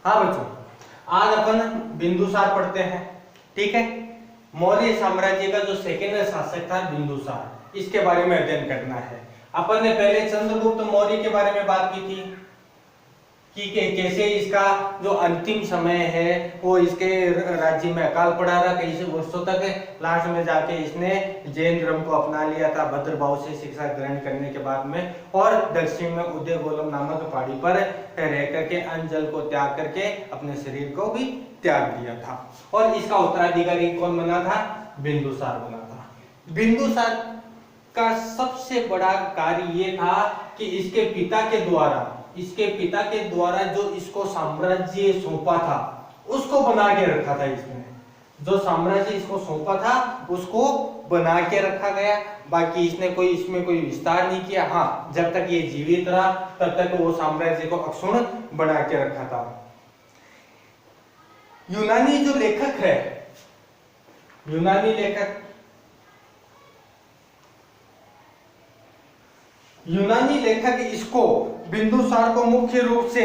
हाँ बच्चों, आज अपन बिंदुसार पढ़ते हैं। ठीक है, मौर्य साम्राज्य का जो सेकेंड शासक था बिंदुसार, इसके बारे में अध्ययन करना है। अपन ने पहले चंद्रगुप्त मौर्य के बारे में बात की थी कि कैसे इसका जो अंतिम समय है वो इसके राज्य में अकाल पड़ा रहा कई वर्षों तक। लास्ट में जाके इसने जैन धर्म को अपना लिया था भद्रभाव से शिक्षा ग्रहण करने के बाद में, और दक्षिण में उदयगोलम नामक पहाड़ी पर रह करके अन्न जल को त्याग करके अपने शरीर को भी त्याग दिया था। और इसका उत्तराधिकारी कौन बना था? बिंदुसार बना था। बिंदुसार का सबसे बड़ा कार्य ये था कि इसके पिता के द्वारा जो इसको साम्राज्य सौंपा था उसको बना के रखा था। इसने जो साम्राज्य इसको सौंपा था उसको बना के रखा गया। बाकी इसने इसमें कोई विस्तार नहीं किया। हाँ, जब तक ये जीवित रहा तब तक वो साम्राज्य को अक्षुण्ण बना के रखा था। यूनानी जो लेखक है, यूनानी लेखक इसको बिंदुसार को मुख्य रूप से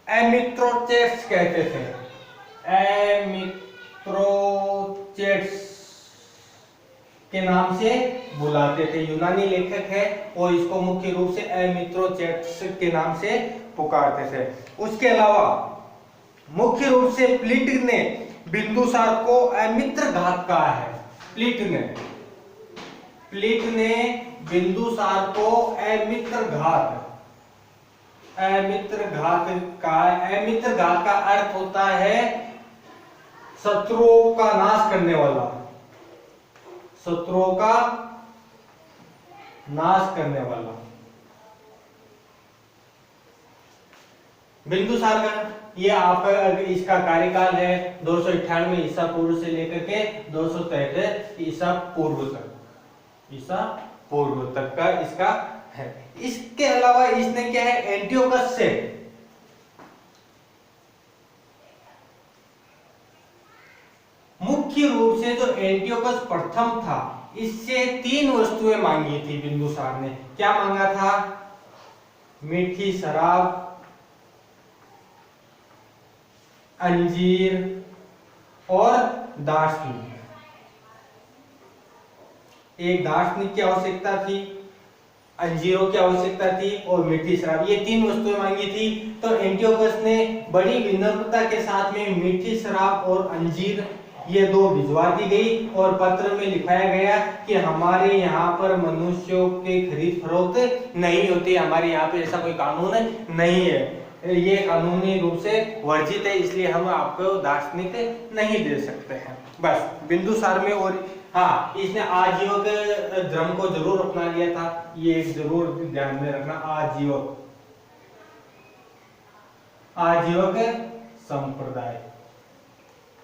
एमिथ्रोचेट्स कहते थे। एमिथ्रोचेट्स के नाम से बुलाते थे। यूनानी लेखक है और इसको मुख्य रूप से एमिथ्रोचेट्स के नाम से पुकारते थे। उसके अलावा मुख्य रूप से प्लिटक ने बिंदुसार को अमित्र घात कहा है। प्लिट ने बिंदुसार को अमित्र घात का अर्थ होता है शत्रुओं का नाश करने वाला, शत्रुओं का नाश करने वाला। बिंदुसार का ये आपका इसका कार्यकाल है 298 ईसा पूर्व से लेकर के 263 ईसा पूर्व तक का इसका है। इसके अलावा इसने क्या है, एंटियोकस से मुख्य रूप से जो एंटियोकस प्रथम था इससे 3 वस्तुएं मांगी थी बिंदुसार ने। क्या मांगा था? मीठी शराब, अंजीर और दार्शनिक। एक दार्शनिक की आवश्यकता थी, अंजीरों की आवश्यकता थी और मीठी शराब, ये 3 वस्तुएं मांगी थी। तो एंटियोकस ने बड़ी विनम्रता के साथ में मीठी शराब और अंजीर ये 2 भिजवा दी गई और पत्र में लिखाया गया कि हमारे यहाँ पर मनुष्यों के खरीद फरोख्त नहीं होती, हमारे यहाँ पे ऐसा कोई कानून नहीं है, ये कानूनी रूप से वर्जित है, इसलिए हम आपको दार्शनिक नहीं दे सकते हैं। बस बिंदुसार में। और हाँ, इसने आजीवक धर्म को जरूर अपना लिया था, ये एक जरूर ध्यान में रखना। आजीवक संप्रदाय,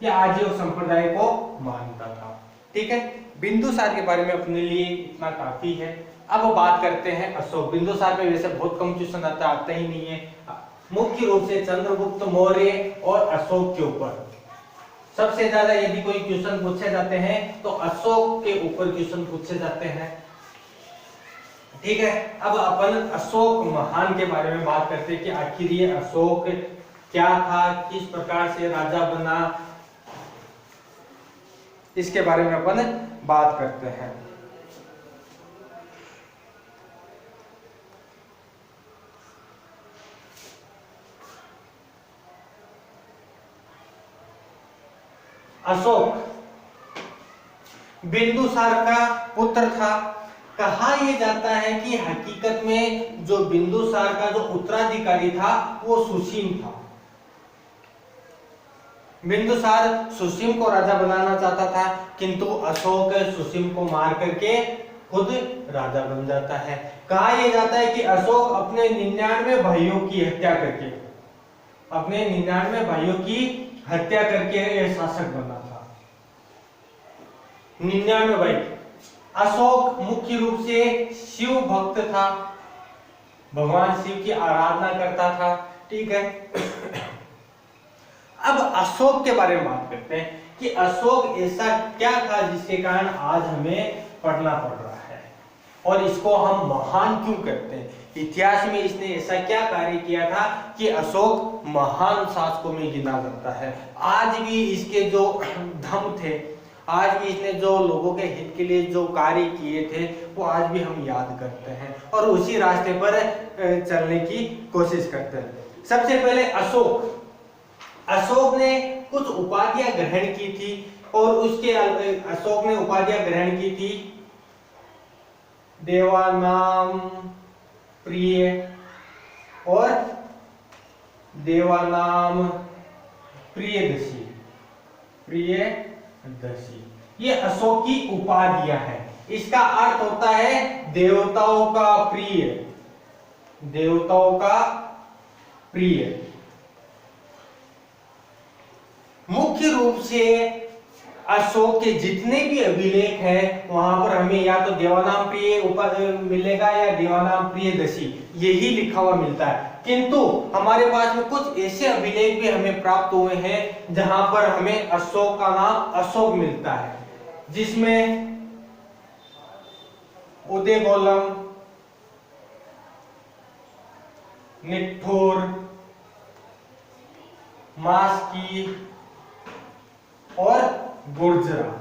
ये आजीवक संप्रदाय को मानता था। ठीक है, बिंदुसार के बारे में अपने लिए इतना काफी है। अब बात करते हैं अशोक। बिंदुसार पे वैसे बहुत कम क्वेश्चन आता ही नहीं है। मुख्य रूप से चंद्रगुप्त मौर्य और अशोक के ऊपर सबसे ज्यादा यदि कोई क्वेश्चन पूछे जाते हैं तो अशोक के ऊपर क्वेश्चन पूछे जाते हैं। ठीक है, अब अपन अशोक महान के बारे में बात करते हैं कि आखिर ये अशोक क्या था, किस प्रकार से राजा बना, इसके बारे में अपन बात करते हैं। अशोक बिंदुसार का पुत्र था। कहा यह जाता है कि हकीकत में जो बिंदुसार का जो उत्तराधिकारी था वो सुसीम था। बिंदुसार सुसीम को राजा बनाना चाहता था, किंतु अशोक सुसीम को मार करके खुद राजा बन जाता है। कहा यह जाता है कि अशोक अपने 99 भाइयों की हत्या करके शासक बना था। 99 भाई। अशोक मुख्य रूप से शिव भक्त था, भगवान शिव की आराधना करता था। ठीक है, अब अशोक के बारे में बात करते हैं कि अशोक ऐसा क्या था जिसके कारण आज हमें पढ़ना पड़ रहा है। और इसको हम महान क्यों करते हैं? इतिहास में इसने ऐसा क्या कार्य किया था कि अशोक महान शासकों में गिना जाता है। आज भी इसके जो धम थे, आज भी इसने जो लोगों के हित के लिए जो कार्य किए थे वो आज भी हम याद करते हैं और उसी रास्ते पर चलने की कोशिश करते हैं। सबसे पहले अशोक ने कुछ उपाधियां ग्रहण की थी और उसके अशोक ने उपाधियां ग्रहण की थी देवानाम प्रिय और देवानाम प्रियदर्शी। ये अशोक की उपाधियां हैं। इसका अर्थ होता है देवताओं का प्रिय। मुख्य रूप से अशोक के जितने भी अभिलेख हैं वहां पर हमें या तो देवानाम प्रिय मिलेगा या देवानाम प्रियदर्शी, यही लिखा हुआ मिलता है। किंतु हमारे पास में कुछ ऐसे अभिलेख भी हमें प्राप्त हुए हैं जहां पर हमें अशोक का नाम अशोक मिलता है, जिसमें उदयगोलम, निट्ठुर, मास्की और गुर्जरा।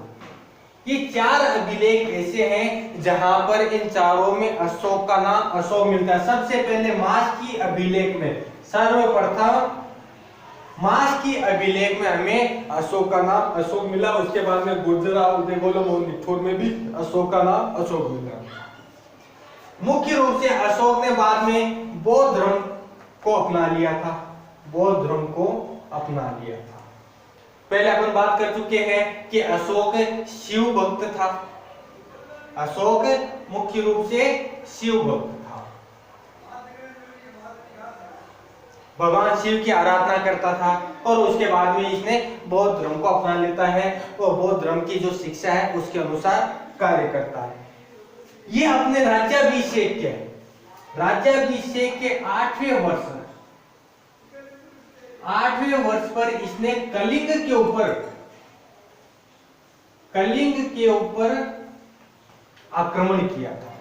ये चार अभिलेख ऐसे हैं जहां पर इन चारों में अशोक का नाम अशोक मिलता है। सबसे पहले मास्की अभिलेख में, सर्वप्रथम मास्की अभिलेख में हमें अशोक का नाम अशोक मिला। उसके बाद में गुर्जरा, उदयगोलम और निट्ठुर में भी अशोक का नाम अशोक मिला। मुख्य रूप से अशोक ने बाद में बौद्ध धर्म को अपना लिया था। पहले अपन बात कर चुके हैं कि अशोक शिव भक्त था। अशोक मुख्य रूप से शिव भक्त था, भगवान शिव की आराधना करता था और उसके बाद में इसने बौद्ध धर्म को अपना लेता है और बौद्ध धर्म की जो शिक्षा है उसके अनुसार कार्य करता है। ये अपने राज्याभिषेक के 8वें वर्ष पर इसने कलिंग के ऊपर आक्रमण किया था।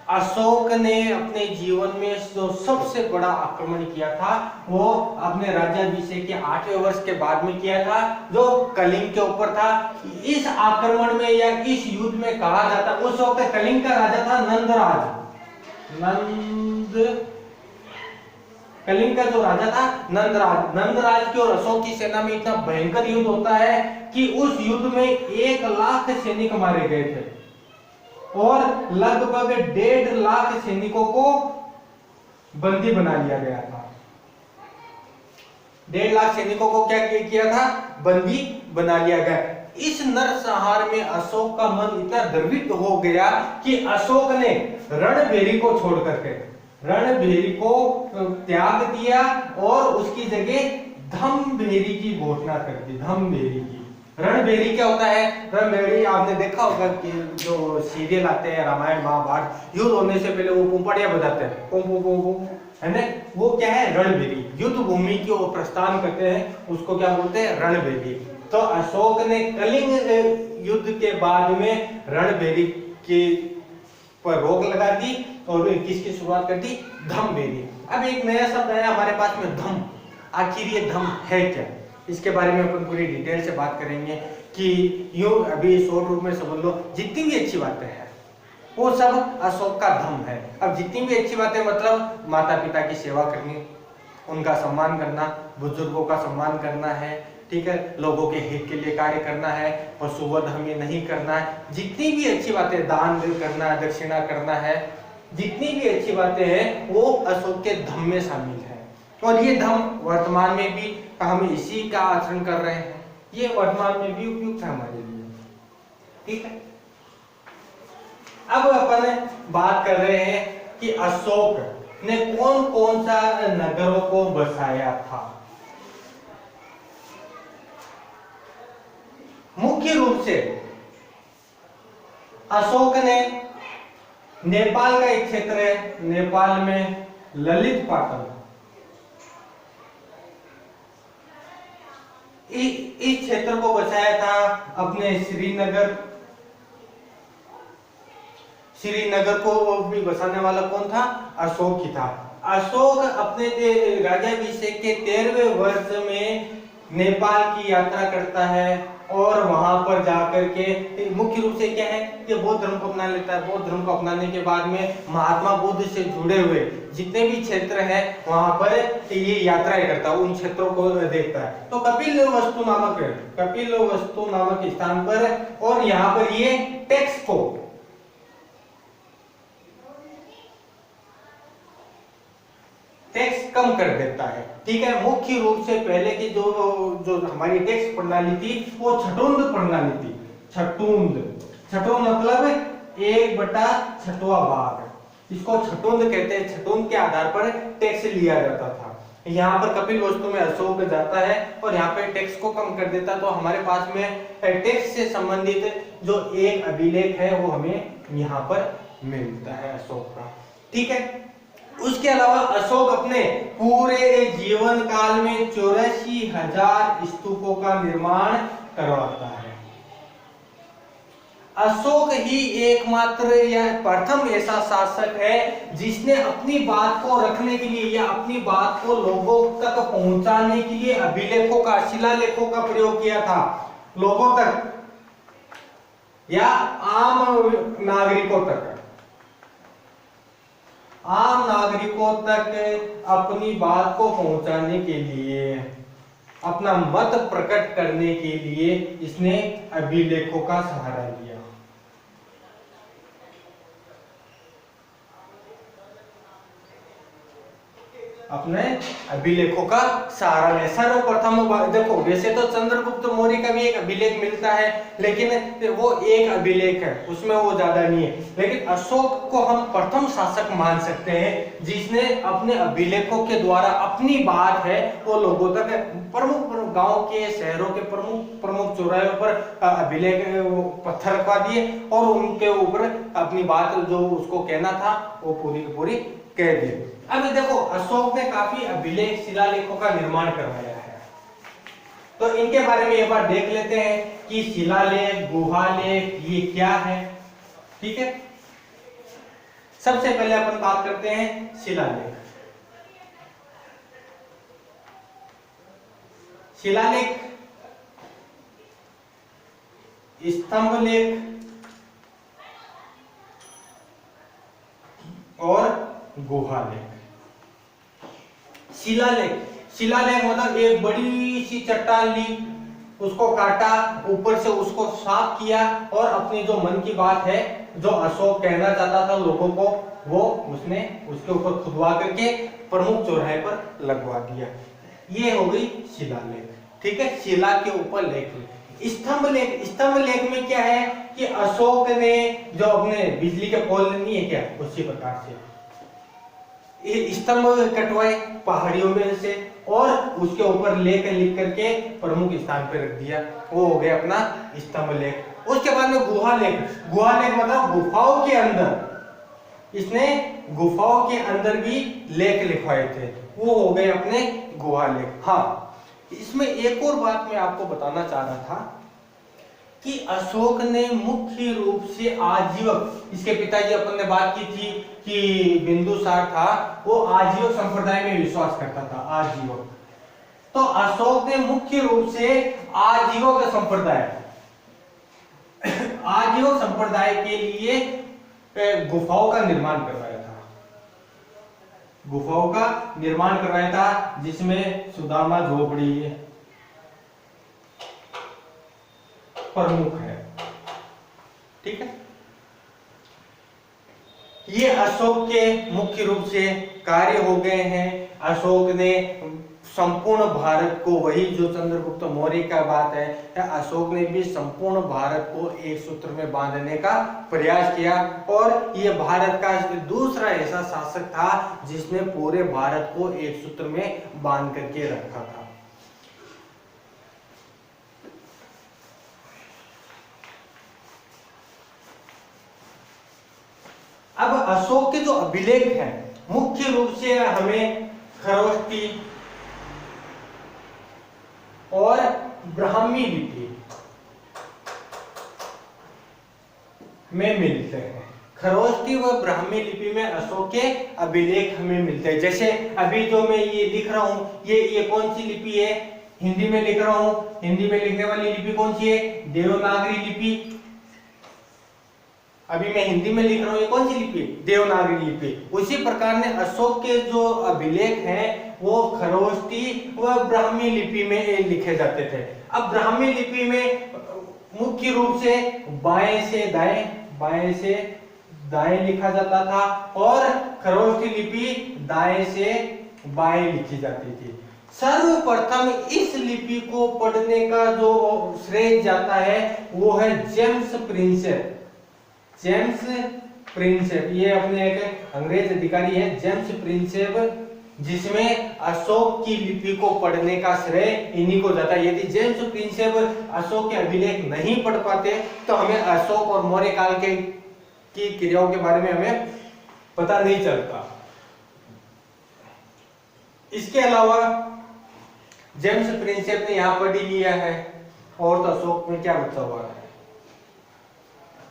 अशोक ने अपने जीवन में जो सबसे बड़ा आक्रमण किया था वो अपने राज्याभिषेक के 8वें वर्ष के बाद में किया था, जो कलिंग के ऊपर था। इस आक्रमण में या इस युद्ध में कहा जाता, उस वक्त कलिंग का राजा था कलिंग का जो राजा था नंदराज की और अशोक की सेना में इतना भयंकर युद्ध होता है कि उस युद्ध में 1 लाख सैनिक मारे गए थे और लगभग 1.5 लाख सैनिकों को बंदी बना लिया गया था। 1.5 लाख सैनिकों को क्या किया था? बंदी बना लिया गया। इस नरसंहार में अशोक का मन इतना द्रवित हो गया कि अशोक ने रणभेरी को छोड़ करके रणभेरी को त्याग दिया और उसकी जगह धम्भेरी की घोषणा कर दी। रणभेरी क्या होता है? रणभेरी आपने देखा होगा कि जो सीरियल आते हैं रामायण महाभारत, युद्ध होने से पहले वो पुंपड़िया बजाते हैं, पुम पुम पुम पुम, है ना? वो क्या है? रणभेरी। युद्ध भूमि की ओर प्रस्थान करते हैं, उसको क्या बोलते हैं? रणभेरी। तो अशोक ने कलिंग युद्ध के बाद में रणभेरी के पर रोक लगा दी और किसकी शुरुआत कर दी? धम्भेरी। अब एक नया शब्द आया हमारे पास में, धम। आखिर ये धम है क्या? इसके बारे में अपन पूरी डिटेल से बात करेंगे कि यूं अभी शॉर्ट रूप में समझ लो, जितनी भी अच्छी बातें हैं वो सब अशोक का धम है। अब जितनी भी अच्छी बातें मतलब माता पिता की सेवा करनी, उनका सम्मान करना, बुजुर्गों का सम्मान करना है, ठीक है, लोगों के हित के लिए कार्य करना है, पशुवध हमें नहीं करना है, जितनी भी अच्छी बातें, दान करना, दक्षिणा करना है, जितनी भी अच्छी बातें हैं वो अशोक के धम में शामिल है। और ये धम वर्तमान में भी हम इसी का आचरण कर रहे हैं, ये वर्तमान में भी उपयुक्त है हमारे लिए, ठीक है। अब अपन बात कर रहे हैं कि अशोक ने कौन कौन सा नगरों को बसाया था। मुख्य रूप से अशोक ने नेपाल का एक क्षेत्र है, नेपाल में ललित पाटन, इस क्षेत्र को बसाया था। अपने श्रीनगर को भी बसाने वाला कौन था? अशोक ही था। अशोक अपने राज्याभिषेक के 13वें वर्ष में नेपाल की यात्रा करता है और वहां पर जाकर के मुख्य रूप से क्या है कि बौद्ध धर्म को अपना लेता है। बौद्ध धर्म को अपनाने के बाद में महात्मा बुद्ध से जुड़े हुए जितने भी क्षेत्र हैं वहां पर ये यात्राएं करता है, उन क्षेत्रों को देखता है। तो कपिलवस्तु नामक स्थान पर, और यहाँ पर ये टैक्स कम कर देता है। ठीक है, मुख्य रूप से पहले की जो हमारी टैक्स प्रणाली थी वो छठुंद प्रणाली थी। छठुंद मतलब 1/6वां भाग, इसको छठुंद कहते हैं। छठुंद के आधार पर टैक्स लिया जाता था। यहाँ पर कपिलवस्तु में अशोक जाता है और यहाँ पे टैक्स को कम कर देता, तो हमारे पास में टैक्स से संबंधित जो एक अभिलेख है वो हमें यहाँ पर मिलता है अशोक का। ठीक है, उसके अलावा अशोक अपने पूरे जीवन काल में 84,000 स्तूपों का निर्माण करवाता है। अशोक ही एकमात्र या प्रथम ऐसा शासक है जिसने अपनी बात को रखने के लिए या अपनी बात को लोगों तक पहुंचाने के लिए अभिलेखों का, शिलालेखों का प्रयोग किया था। लोगों तक या आम नागरिकों तक अपनी बात को पहुंचाने के लिए, अपना मत प्रकट करने के लिए इसने अभिलेखों का सहारा लिया। अपने अभिलेखों का सहारा ले। सर्वप्रथम देखो, वैसे तो चंद्रगुप्त मौर्य का भी एक अभिलेख मिलता है, लेकिन वो एक अभिलेख है, उसमें वो ज्यादा नहीं है। लेकिन अशोक को हम प्रथम शासक मान सकते हैं जिसने अपने अभिलेखों के द्वारा अपनी बात है वो लोगों तक, प्रमुख गांव के, शहरों के प्रमुख चौराहों पर अभिलेख पत्थर रखवा दिए और उनके ऊपर अपनी बात जो उसको कहना था वो पूरी की पूरी कह दिए। अब देखो, अशोक ने काफी अभिलेख, शिलालेखों का निर्माण करवाया है, तो इनके बारे में एक बार देख लेते हैं कि शिलालेख, गुहालेख ये क्या है। ठीक है, सबसे पहले अपन बात करते हैं शिलालेख। शिलालेख, स्तंभ लेख और गुहालेख। शिलालेख मतलब एक बड़ी सी चट्टान ली, उसको काटा, ऊपर से उसको साफ किया और अपनी जो मन की बात है, जो अशोक कहना चाहता था लोगों को, वो उसने उसके ऊपर खुदवा करके प्रमुख चौराहे पर लगवा दिया। ये हो गई शिलालेख। ठीक है, शिला के ऊपर लेख। स्तंभ लेख में क्या है कि अशोक ने जो अपने बिजली के पोल नहीं है क्या, उसी प्रकार से स्तंभ कटवाए पहाड़ियों में से और उसके ऊपर लेख लिख करके प्रमुख स्थान पर रख दिया। वो हो गया अपना स्तंभ लेख। उसके बाद में गुहालेख मतलब गुफाओं के अंदर, इसने गुफाओं के अंदर भी लेख लिखवाए थे, वो हो गए अपने गुहालेख। हाँ, इसमें एक और बात मैं आपको बताना चाह रहा था कि अशोक ने मुख्य रूप से आजीवक, इसके पिताजी अपन ने बात की थी कि बिंदुसार था, वो आजीवक संप्रदाय में विश्वास करता था। आजीवक, तो अशोक ने मुख्य रूप से आजीवक संप्रदाय के लिए गुफाओं का निर्माण करवाया था, जिसमें सुदामा झोपड़ी प्रमुख है। ठीक है, ये अशोक के मुख्य रूप से कार्य हो गए हैं। अशोक ने संपूर्ण भारत को, वही जो चंद्रगुप्त मौर्य का बात है, अशोक ने भी संपूर्ण भारत को एक सूत्र में बांधने का प्रयास किया और ये भारत का दूसरा ऐसा शासक था जिसने पूरे भारत को एक सूत्र में बांध करके रखा था। अब अशोक के जो अभिलेख हैं मुख्य रूप से हमें खरोष्टी और ब्राह्मी लिपि में मिलते हैं। खरोष्टी व ब्राह्मी लिपि में अशोक के अभिलेख हमें मिलते हैं। जैसे अभी जो मैं ये लिख रहा हूँ, ये कौन सी लिपि है? हिंदी में लिख रहा हूँ। हिंदी में लिखने वाली लिपि कौन सी है? देवनागरी लिपि। अभी मैं हिंदी में लिख रहा हूँ, ये कौन सी लिपि? देवनागरी लिपि। उसी प्रकार ने अशोक के जो अभिलेख हैं वो खरोष्टी व ब्राह्मी लिपि में लिखे जाते थे। अब ब्राह्मी लिपि में मुख्य रूप से बाएं से दाएं लिखा जाता था और खरोष्टी लिपि दाएं से बाएं लिखी जाती थी। सर्वप्रथम इस लिपि को पढ़ने का जो श्रेय जाता है वो है जेम्स प्रिंसेप। ये अपने एक अंग्रेज अधिकारी है, जेम्स प्रिंसेप, जिसमें अशोक की लिपि को पढ़ने का श्रेय इन्हीं को जाता है। यदि जेम्स प्रिंसेप अशोक के अभिलेख नहीं पढ़ पाते तो हमें अशोक और मौर्य काल के की क्रियाओं के बारे में हमें पता नहीं चलता। इसके अलावा जेम्स प्रिंसेप ने यहां पढ़ लिया है और तो अशोक में क्या बचा हुआ है?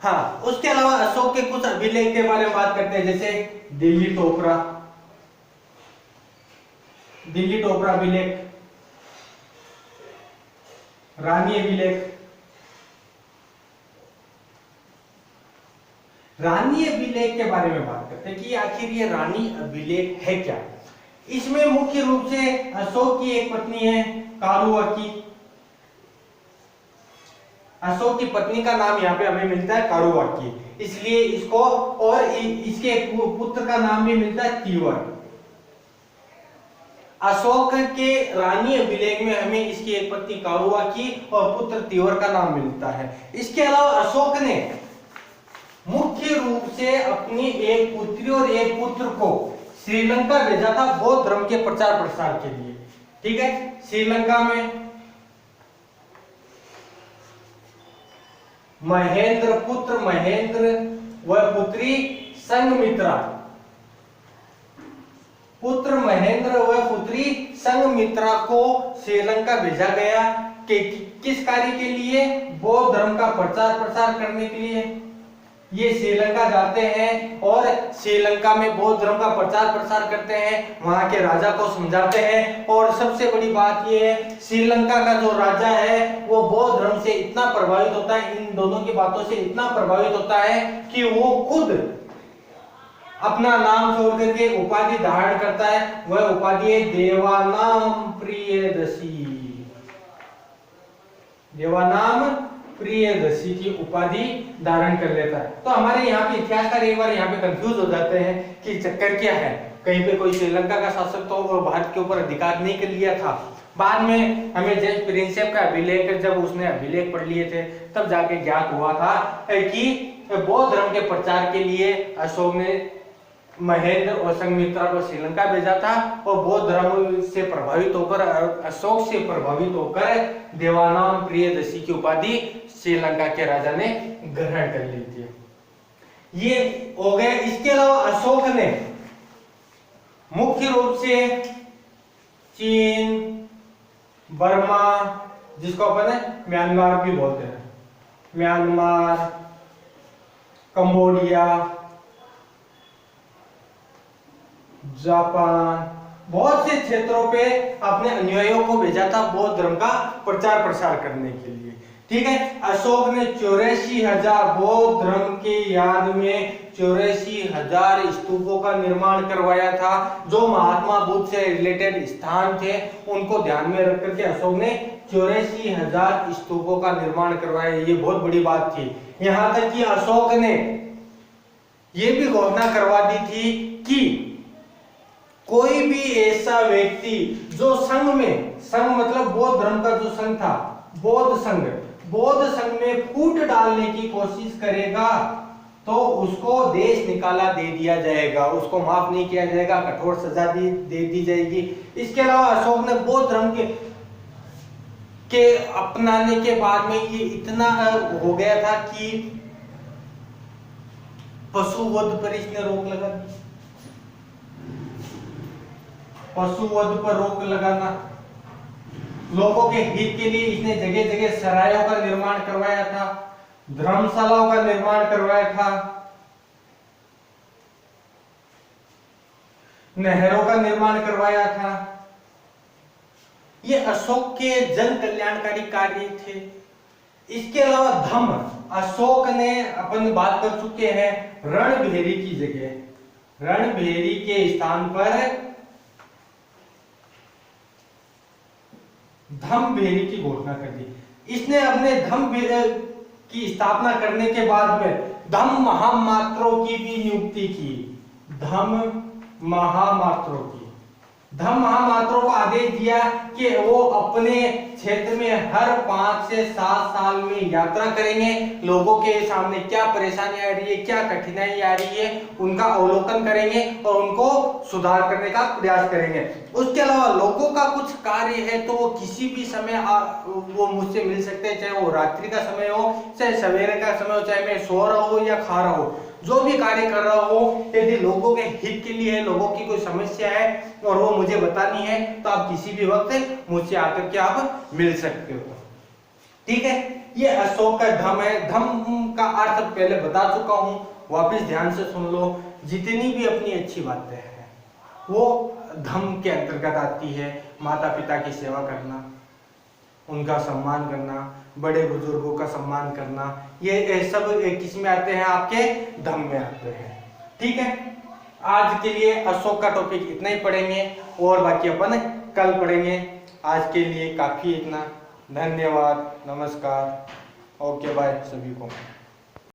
हाँ, उसके अलावा अशोक के कुछ अभिलेख के बारे में बात करते हैं। जैसे दिल्ली टोपरा अभिलेख, रानी अभिलेख के बारे में बात करते हैं कि आखिर ये रानी अभिलेख है क्या। इसमें मुख्य रूप से अशोक की एक पत्नी है कारुवाकी। अशोक की पत्नी का नाम यहाँ पे हमें मिलता है कारुवाकी, इसलिए इसको, और इसके एक पुत्र का नाम भी मिलता है तीवर। अशोक के रानी अभिलेख में हमें इसकी एक पत्नी कारुवाकी और पुत्र तीवर का नाम मिलता है। इसके अलावा अशोक ने मुख्य रूप से अपनी एक पुत्री और एक पुत्र को श्रीलंका भेजा था बौद्ध धर्म के प्रचार प्रसार के लिए। ठीक है, श्रीलंका में महेंद्र व पुत्री संघमित्रा। पुत्र महेंद्र व पुत्री संघमित्रा को श्रीलंका भेजा गया कि किस कार्य के लिए? बौद्ध धर्म का प्रचार प्रसार करने के लिए। ये श्रीलंका जाते हैं और श्रीलंका में बौद्ध धर्म का प्रचार प्रसार करते हैं, वहां के राजा को समझाते हैं। और सबसे बड़ी बात ये है, श्रीलंका का जो राजा है वो बौद्ध धर्म से इतना प्रभावित होता है, इन दोनों की बातों से इतना प्रभावित होता है कि वो खुद अपना नाम छोड़ करके उपाधि धारण करता है। वह उपाधि है देवानाम प्रियदर्शी की उपाधि धारण कर लेता है। तो हमारे यहाँ पे इतिहासकार एक बार यहाँ पे कंफ्यूज हो जाते हैं कि चक्कर क्या है। कहीं पे कोई श्रीलंका का शासक तो भारत के ऊपर अधिकार नहीं कर लिया था। बाद में हमें जेम्स प्रिंसेप का अभिलेख, जब उसने अभिलेख पढ़ लिए थे तब जाके ज्ञात हुआ था कि बौद्ध धर्म के प्रचार के लिए अशोक ने महेंद्र और संघमित्रा को श्रीलंका भेजा था और बौद्ध धर्म से प्रभावित होकर, अशोक से प्रभावित होकर देवानाम प्रियदर्शी की उपाधि श्रीलंका के राजा ने ग्रहण कर ली थी। ये हो गया। इसके अलावा अशोक ने मुख्य रूप से चीन, बर्मा, जिसको अपन म्यांमार भी बोलते हैं, म्यांमार, कंबोडिया, जापान, बहुत से क्षेत्रों पे अपने अनुयायियों को भेजा था बौद्ध धर्म का प्रचार प्रसार करने के लिए। ठीक है, अशोक ने 84,000 बौद्ध धर्म के याद में 84,000 स्तूपों का निर्माण करवाया था। जो महात्मा बुद्ध से रिलेटेड स्थान थे उनको ध्यान में रख करके अशोक ने 84,000 स्तूपों का निर्माण करवाया। ये बहुत बड़ी बात थी। यहां तक कि अशोक ने यह भी घोषणा करवा दी थी कि कोई भी ऐसा व्यक्ति जो संघ मतलब बौद्ध धर्म का जो संघ था, बौद्ध संघ में फूट डालने की कोशिश करेगा तो उसको देश निकाला दे दिया जाएगा, उसको माफ नहीं किया जाएगा, कठोर सजा दे दी जाएगी। इसके अलावा अशोक ने बौद्ध धर्म के अपनाने के बाद में ये इतना हो गया था कि पशुवध पर इसने रोक लगा दी। पशुवध पर रोक लगाना, लोगों के हित के लिए इसने जगह जगह सरायों का निर्माण करवाया था, धर्मशालाओं का निर्माण करवाया था। नहरों का निर्माण करवाया था। ये अशोक के जन कल्याणकारी कार्य थे। इसके अलावा धम्म, अशोक ने, अपन बात कर चुके हैं रणभेरी की जगह, रणभेरी के स्थान पर धम्मभेरी की घोषणा कर दी। इसने अपने धम्म की स्थापना करने के बाद में धम्म महामात्रों की भी नियुक्ति की। धम्म महामात्रों की, धम्म महामात्रों को आदेश दिया कि वो अपने क्षेत्र में हर 5 से 7 साल में यात्रा करेंगे, लोगों के सामने क्या परेशानी आ रही है, क्या कठिनाई आ रही है, उनका अवलोकन करेंगे और उनको सुधार करने का प्रयास करेंगे। उसके अलावा लोगों का कुछ कार्य है तो वो किसी भी समय वो मुझसे मिल सकते हैं, चाहे वो रात्रि का समय हो, चाहे सवेरे का समय हो, चाहे मैं सो रहा हो या खा रहा हो, जो भी कार्य कर रहा हो, यदि लोगों के हित के लिए है, लोगों की कोई समस्या है और वो मुझे बतानी है, तो आप किसी भी वक्त मुझसे आकर के आप मिल सकते हो। ठीक है, ये अशोक का धम्म है। धम्म का अर्थ पहले बता चुका हूं, वापस ध्यान से सुन लो। जितनी भी अपनी अच्छी बातें हैं वो धम्म के अंतर्गत आती है। माता पिता की सेवा करना, उनका सम्मान करना, बड़े बुजुर्गों का सम्मान करना, ये सब किस में आते हैं? आपके धम्म में आते हैं। ठीक है, आज के लिए अशोक का टॉपिक इतना ही पढ़ेंगे और बाकी अपन कल पढ़ेंगे। आज के लिए काफी इतना। धन्यवाद, नमस्कार, ओके बाय सभी को।